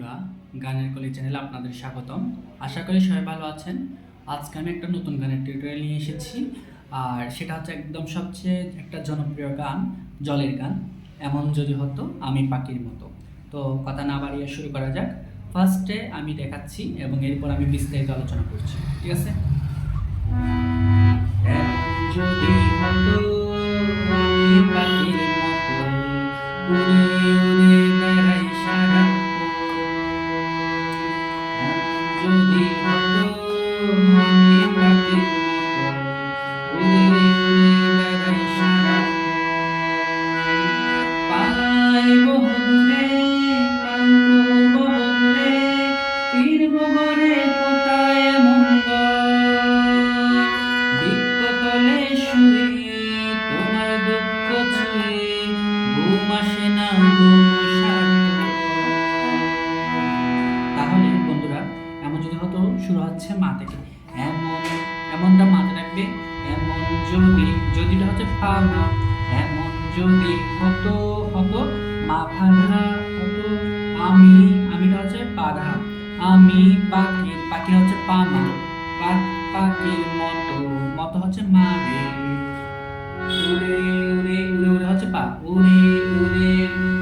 বন্ধুরা, গানের কলি চ্যানেলে আপনাদের স্বাগতম। আশা করি সবাই ভালো আছেন। আজকে আমি একটা নতুন গানের টিউটোরিয়াল নিয়ে এসেছি, আর সেটা হচ্ছে একদম সবচেয়ে একটা জনপ্রিয় গান, জলের গান। এমন যদি হতো আমি পাখির মতো। তো কথা না বাড়িয়ে শুরু করা যাক। ফার্স্টে আমি দেখাচ্ছি এবং এরপর আমি বিস্তারিত আলোচনা করছি, ঠিক আছে? এমন যদি হতো আমি পাখির মতো, উড়ে উড়ে বেড়াই সারাক্ষণ। এমন যদি হতো আমি পাখির মতো, উড়ে উড়ে বেড়াই সারাক্ষণ। পালাই বহুদূরে, ক্লান্ত বহুদূরে, ফিরবো ঘরে কোথায় এমন ঘর? বৃক্ষতলে শুয়ে তোমার দুঃখ ছুঁয়ে ঘুম আসে না গো সারাক্ষণ। তাহলে বন্ধুরা, এমন যদি হতো শুরু হচ্ছে মা থেকে। এমন, এমনটা মাথায় রাখবে। এমন যদি, যদিটা হচ্ছে পা মা। এমন যদি হতো, হতো মা ফাধা, হতো আমি, আমিটা হচ্ছে পাধা। আমি পাখির, পাখির হচ্ছে পা মা। পাখির মতো, মতো হচ্ছে মা রে। উড়ে উড়ে, উড়ে উড়ে হচ্ছে পা। উড়ে উড়ে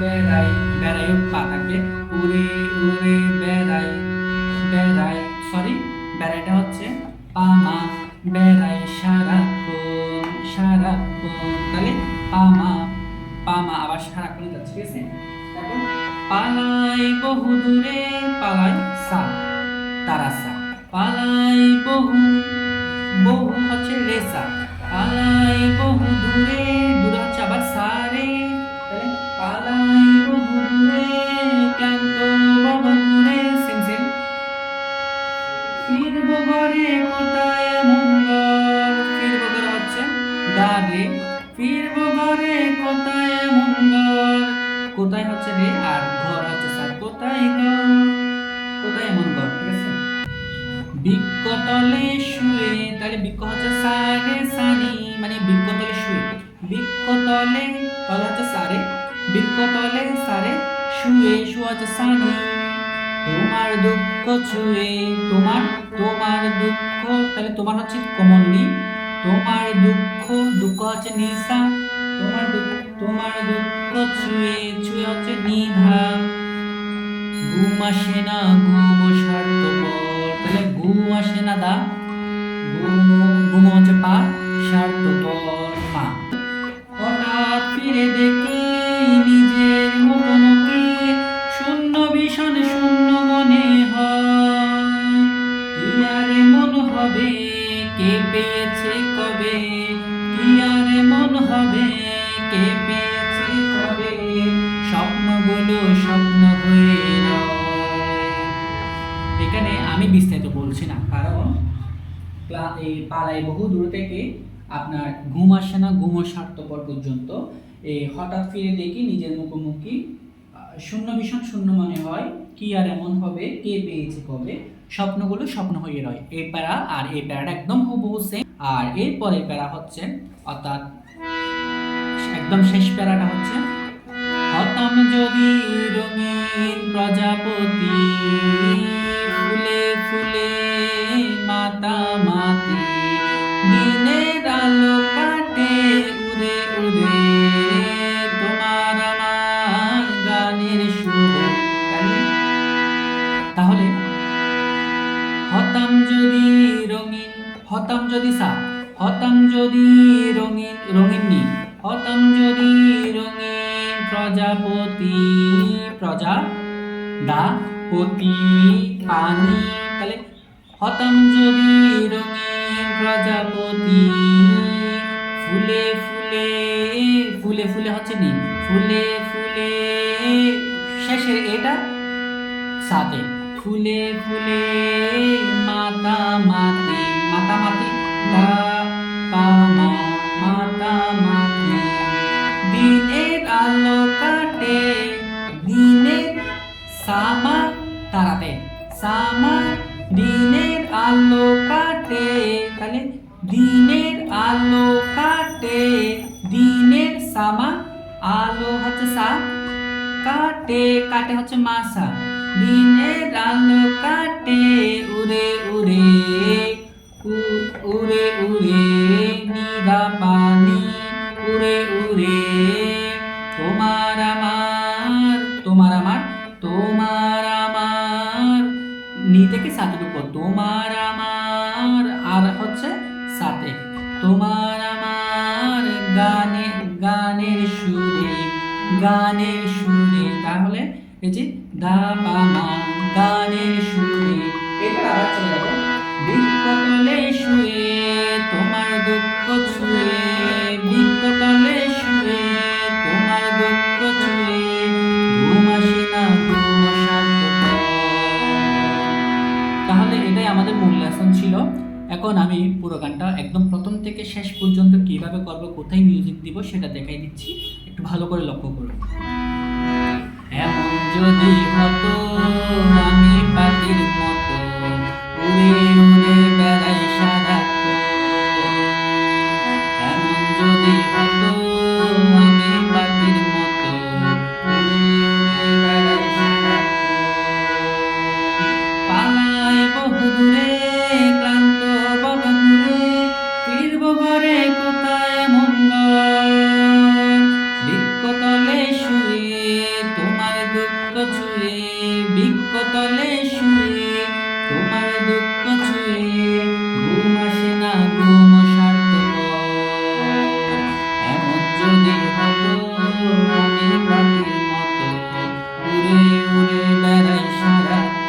বেড়াই, বেড়াই পা থাকবে। উড়ে উড়ে বেড়াই, বেড়াই, সরি বেড়াইটা হচ্ছে পা মা। বেড়াই সারাক্ষণ, সারাক্ষণ, তাহলে পা মা, পা মা আবার সারাক্ষণ যাচ্ছে, ঠিক আছে? তারপর পালাই বহুদূরে, পালাই সা, তারা সা। পালাই বহু, বহু হচ্ছে রেসা। পালাই বহু দূরে, দূরে হচ্ছে আবার সারে। তাহলে পালাই বহু দূরে, ক্লান্ত বহুদূরে, সেম সেম। ফিরবো ঘরে কোথায় এমন ঘর? ফিরবো ঘরে হচ্ছে দারে। ফিরবো ঘরে কোথায় এমন ঘর? কোথায় হচ্ছে রে, আর ঘর হচ্ছে সা। কোথায় ঘর, কোথায় এমন ঘর, ঠিক আছে? বৃক্ষতলে শুয়ে, তাহলে বৃক্ষ হচ্ছে সারে সানি, মানে বৃক্ষতলে শুয়ে। বৃক্ষতলে, তলে হচ্ছে সারে। বৃক্ষতলে সারে শুয়ে, শুয়ে হচ্ছে সানি। তোমার দুঃখ ছুঁয়ে, তোমার, তোমার দুঃখ, তাহলে তোমার হচ্ছে কমলনি। তোমার দুঃখ, দুঃখ হচ্ছে নিশা। তোমার দুঃখ, তোমার দুঃখ ছুঁয়ে, ছুঁয়ে হচ্ছে নিধা। ঘুম আসে না ঘুম স্বার্থপর, তাহলে ঘুম আসে না দা। ঘুম, ঘুম হচ্ছে পা, স্বার্থপর মা। হঠাৎ ফিরে দেখি নিজের মুখোমুখি, শূন্য ভীষণ শূন্য মনে হয়। কি আর মন হবে, কে পেয়েছে কবে? কি আর মন হবে, কে পেয়েছে কবে? স্বপ্নগুলো স্বপ্ন হয়ে রয়। এখানে আমি বিস্তারিত বলছি না, কারণ এই পালাই বহু দূর থেকে আপনার ঘুম আসে না ঘুম স্বার্থপর পর্যন্ত, এই হঠাৎ ফিরে দেখি নিজের মুখোমুখি, শূন্য ভীষণ শূন্য মনে হয়, কি আর এমন হবে, কে পেয়েছে কবে? স্বপ্নগুলো স্বপ্ন হয়ে রয়। এই প্যারা আর এই প্যারাটা একদম হুবহু সেম। আর এর পরের প্যারা হচ্ছে, অর্থাৎ একদম শেষ প্যারাটা হচ্ছে, হতাম যদি রঙিন প্রজাপতি, ফুলে ফুলে মাতামাতি, দিনের আলো কাটে উড়ে উড়ে তোমার আমার গানের সুরে। তাহলে হতাম যদি রঙিন, হতাম যদি সা, হতাম যদি রঙিন, রঙিন নি, হতাম যদি রঙিন প্রজাপতি, প্রজা দা পতি পানি, তাহলে হতাম যদি রঙিন প্রজাপতি, ফুলে ফুলে, ফুলে ফুলে হচ্ছে নি, ফুলে ফুলে, শেষের এটা সাথে, ফুলে ফুলে মাতামাতি, মাতামাতি দা পা মা, মাতামাতি, দিনের আলো কাটে, দিনের সামা, তারাতে সামা, দিনের আলো কাটে, তাহলে দিনের আলো কাটে, দিনের সামা, আলো হচ্ছে সা, কাটে, কাটে হচ্ছে মাসা। দিনের আলো কাটে উড়ে উড়ে উড়ে উড়ে নিগা পানি উড়ে উড়ে তোমার আমার তোমার আমার তোমার আমার নি থেকে সাতের উপর তোমার আমার আর হচ্ছে সাথে তোমার আমার গানের সুরে তাহলে এই যে দা পা মা গানের সুরে এবার আবার চলে যাবো বৃক্ষতলে শুয়ে তোমার দুঃখ ছুঁয়ে বৃক্ষতলে শুয়ে তোমার দুঃখ ছুঁয়ে ঘুম আসে না ঘুম শান্ত। তাহলে এটাই আমাদের মূল লেসন ছিল। এখন আমি পুরো গানটা একদম প্রথম থেকে শেষ পর্যন্ত কিভাবে করব, কোথায় মিউজিক দিব সেটা দেখাই দিচ্ছি, একটু ভালো করে লক্ষ্য করুন। এমন যদি হতো আমি পাখির মতো উড়ে উড়ে বেড়াই সারাক্ষণ, এমন যদি হতো আমি পাখির মতো উড়ে উড়ে বেড়াই সারাক্ষণ, পালাই বহুদূরে ক্লান্ত বাবাঘুরে ফিরব ঘরে কোথায় মঙ্গল, বৃক্ষতলে শুয়ে তোমার দুঃখ ছুঁয়ে বৃক্ষতলে শুয়ে তোমার দুঃখ ছুঁয়ে ঘুম আসে না ঘুম সার্থকর, এমন যদি হতো আমি পাখির মতো উড়ে উড়ে বেড়াই সারাক্ষণ।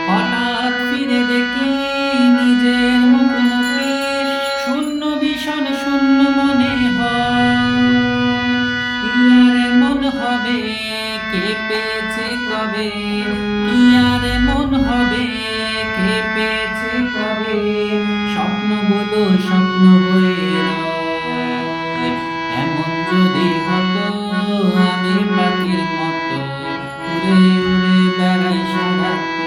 হঠাৎ ফিরে দেখি নিজের মুখোমুখি শূন্য ভীষণ শূন্য মনে হয়, কি আর এমন হবে কে পেয়েছে কবে, কি আর এমন হবে কে পেয়েছে কবে, স্বপ্নগুলো স্বপ্ন হয়ে রয়, এমন যদি হতো আমি পাখির মতো উড়ে উড়ে বেড়াই সারাক্ষণ।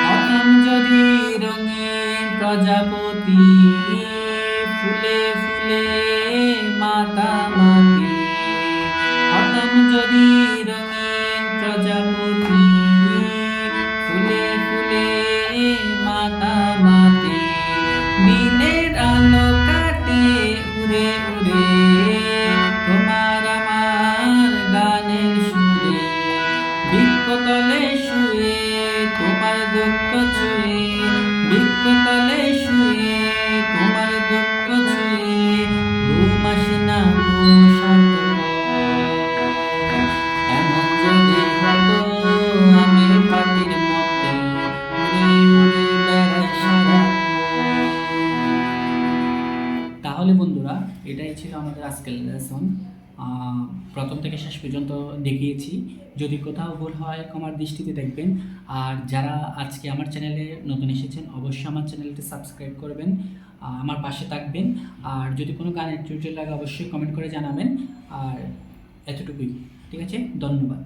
হতাম যদি রঙিন প্রজাপতি ফুলে ফুলে মাতামাতি, হতাম যদি রঙিন প্রজাপতি ফুলে ফুলে মাতামাতি, দিনের আলো কাটে উড়ে উড়ে তোমার আমার গানের সুরে, বৃক্ষতলে শুয়ে তোমার দুঃখ ছুঁয়ে বৃক্ষতলে শুয়ে তোমার দুঃখ ছুঁয়ে ঘুম আসে না ঘুম সার্থকর, এমন যদি হতো আমি পাখির মতো উড়ে উড়ে বেড়াই সারাক্ষণ। তাহলে বন্ধুরা এটাই ছিল আমাদের আজকের লেসন। প্রথম থেকে শেষ পর্যন্ত দেখিয়েছি, যদি কোথাও ভুল হয় ক্ষমার দৃষ্টিতে দেখবেন। আর যারা আজকে আমার চ্যানেলে নতুন এসেছেন অবশ্যই আমার চ্যানেলটি সাবস্ক্রাইব করবেন, আমার পাশে থাকবেন। আর যদি কোনো গানের টিউটোরিয়াল লাগে অবশ্যই কমেন্ট করে জানাবেন। আর এতটুকুই, ঠিক আছে, ধন্যবাদ।